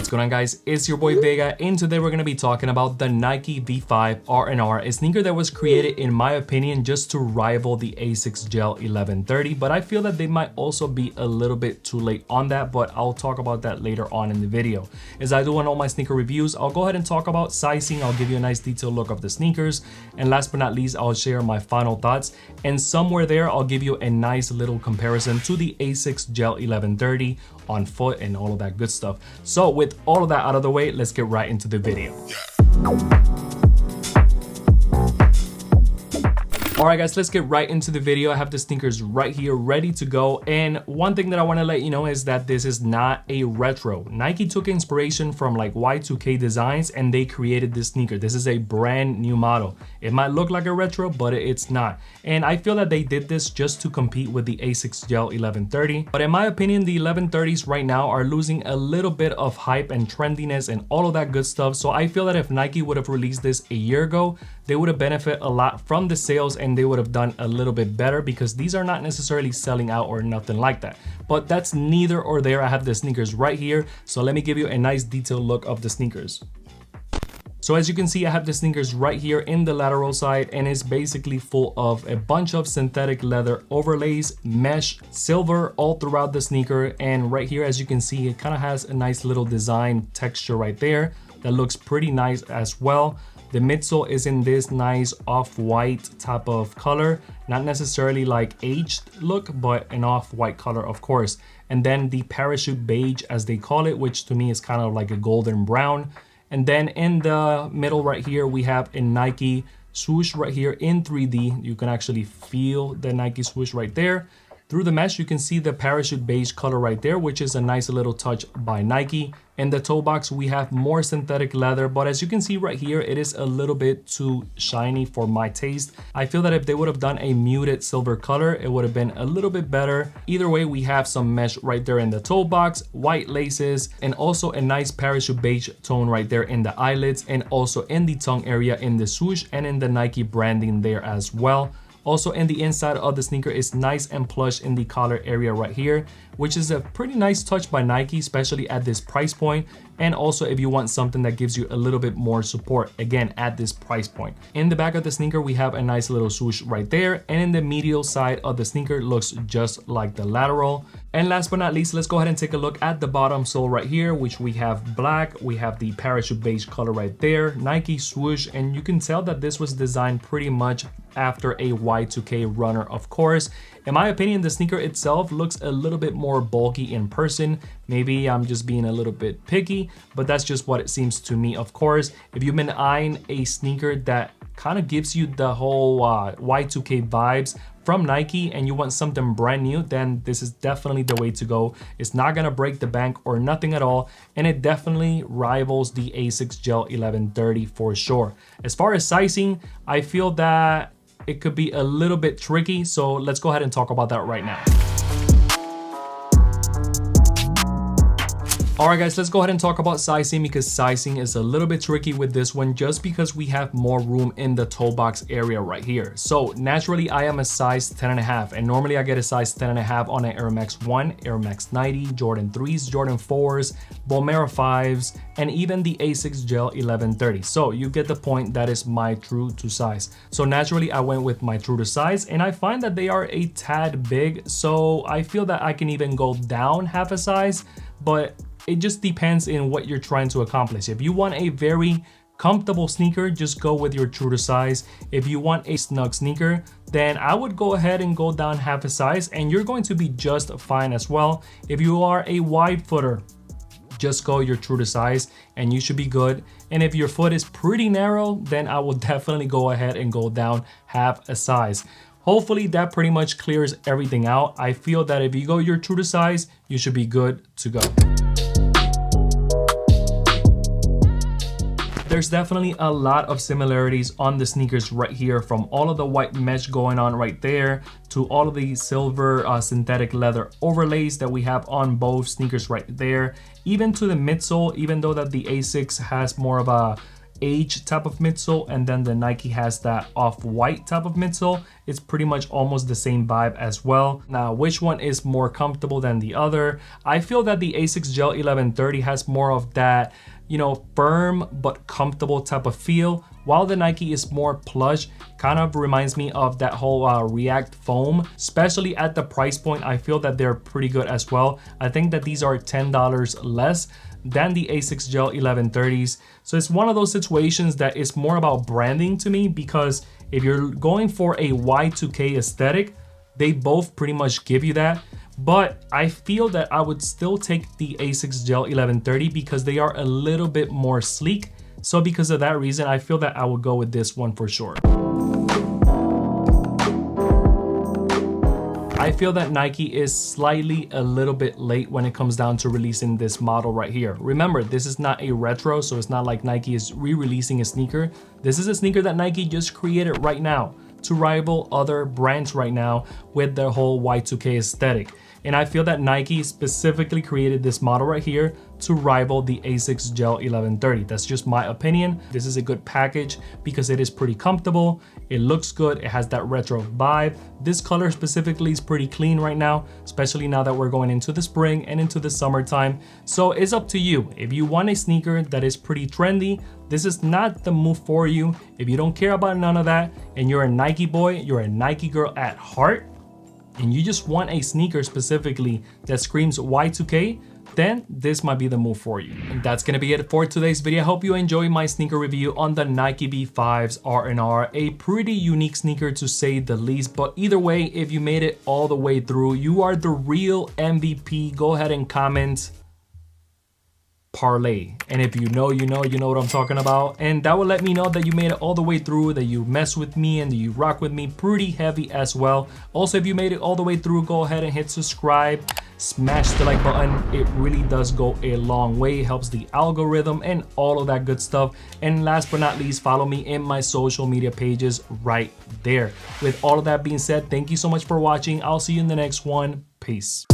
What's going on, guys? It's your boy Vega, and today we're going to be talking about the Nike V5 RNR, a sneaker that was created, in my opinion, just to rival the Asics Gel 1130, but I feel that they might also be a little bit too late on that, but I'll talk about that later on in the video. As I do on all my sneaker reviews, I'll go ahead and talk about sizing, I'll give you a nice detailed look of the sneakers, and last but not least, I'll share my final thoughts, and somewhere there, I'll give you a nice little comparison to the Asics Gel 1130 on foot and all of that good stuff. So with all of that out of the way, let's get right into the video. Alright guys, let's get right into the video. I have the sneakers right here ready to go, and one thing that I want to let you know is that this is not a retro. Nike took inspiration from like Y2K designs and they created this sneaker. This is a brand new model. It might look like a retro, but it's not. And I feel that they did this just to compete with the Asics Gel 1130. But in my opinion, the 1130s right now are losing a little bit of hype and trendiness and all of that good stuff. So I feel that if Nike would have released this a year ago, they would have benefited a lot from the sales and they would have done a little bit better, because these are not necessarily selling out or nothing like that. But that's neither or there. I have the sneakers right here. So let me give you a nice detailed look of the sneakers. So as you can see, I have the sneakers right here in the lateral side, and it's basically full of a bunch of synthetic leather overlays, mesh, silver all throughout the sneaker. And right here, as you can see, it kind of has a nice little design texture right there that looks pretty nice as well. The midsole is in this nice off-white type of color, not necessarily like aged look, but an off-white color, of course. And then the parachute beige, as they call it, which to me is kind of like a golden brown. And then in the middle right here, we have a Nike swoosh right here in 3D. You can actually feel the Nike swoosh right there. Through the mesh, you can see the parachute beige color right there, which is a nice little touch by Nike. In the toe box, we have more synthetic leather, but as you can see right here, it is a little bit too shiny for my taste. I feel that if they would have done a muted silver color, it would have been a little bit better. Either way, we have some mesh right there in the toe box, white laces, and also a nice parachute beige tone right there in the eyelids, and also in the tongue area in the swoosh and in the Nike branding there as well. Also in the inside of the sneaker is nice and plush in the collar area right here, which is a pretty nice touch by Nike, especially at this price point. And also if you want something that gives you a little bit more support, again, at this price point. In the back of the sneaker, we have a nice little swoosh right there. And in the medial side of the sneaker, looks just like the lateral. And last but not least, let's go ahead and take a look at the bottom sole right here, which we have black. We have the parachute beige color right there, Nike swoosh. And you can tell that this was designed pretty much after a Y2K runner, of course. In my opinion, the sneaker itself looks a little bit more bulky in person. Maybe I'm just being a little bit picky, but that's just what it seems to me, of course. If you've been eyeing a sneaker that kind of gives you the whole Y2K vibes from Nike and you want something brand new, then this is definitely the way to go. It's not gonna break the bank or nothing at all, and it definitely rivals the Asics Gel 1130 for sure. As far as sizing, I feel that it could be a little bit tricky, so let's go ahead and talk about that right now. Alright guys, let's go ahead and talk about sizing, because sizing is a little bit tricky with this one just because we have more room in the toe box area right here. So naturally I am a size 10.5, and normally I get a size 10.5 on an Air Max 1, Air Max 90, Jordan 3s, Jordan 4s, Vomero 5s, and even the Asics Gel 1130. So you get the point, that is my true to size. So naturally I went with my true to size, and I find that they are a tad big. So I feel that I can even go down half a size, but it just depends in what you're trying to accomplish. If you want a very comfortable sneaker, just go with your true to size. If you want a snug sneaker, then I would go ahead and go down half a size, and you're going to be just fine as well. If you are a wide footer, just go your true to size and you should be good. And if your foot is pretty narrow, then I will definitely go ahead and go down half a size. Hopefully that pretty much clears everything out. I feel that if you go your true to size, you should be good to go. There's definitely a lot of similarities on the sneakers right here, from all of the white mesh going on right there to all of the silver synthetic leather overlays that we have on both sneakers right there, even to the midsole, even though that the Asics has more of a beige type of midsole, and then the Nike has that off-white type of midsole. It's pretty much almost the same vibe as well. Now, which one is more comfortable than the other? I feel that the Asics Gel 1130 has more of that, you know, firm but comfortable type of feel, while the Nike is more plush. Kind of reminds me of that whole React foam, especially at the price point. I feel that they're pretty good as well. I think that these are $10 less than the Asics Gel 1130s. So it's one of those situations that is more about branding to me, because if you're going for a Y2K aesthetic, they both pretty much give you that. But I feel that I would still take the Asics Gel 1130 because they are a little bit more sleek. So because of that reason, I feel that I would go with this one for sure. I feel that Nike is slightly a little bit late when it comes down to releasing this model right here. Remember, this is not a retro, so it's not like Nike is re-releasing a sneaker. This is a sneaker that Nike just created right now to rival other brands right now with their whole Y2K aesthetic. And I feel that Nike specifically created this model right here to rival the Asics Gel 1130. That's just my opinion. This is a good package because it is pretty comfortable. It looks good. It has that retro vibe. This color specifically is pretty clean right now, especially now that we're going into the spring and into the summertime. So it's up to you. If you want a sneaker that is pretty trendy, this is not the move for you. If you don't care about none of that and you're a Nike boy, you're a Nike girl at heart, and you just want a sneaker specifically that screams Y2K, then this might be the move for you. And that's gonna be it for today's video. I hope you enjoyed my sneaker review on the Nike V5's RNR, a pretty unique sneaker to say the least. But either way, if you made it all the way through, you are the real MVP. Go ahead and comment parlay, and if you know, you know what I'm talking about, and that will let me know that you made it all the way through, that you mess with me and that you rock with me pretty heavy as well. Also, if you made it all the way through, go ahead and hit subscribe, smash the like button. It really does go a long way. It helps the algorithm and all of that good stuff. And last but not least, follow me in my social media pages right there. With all of that being said, thank you so much for watching. I'll see you in the next one. Peace.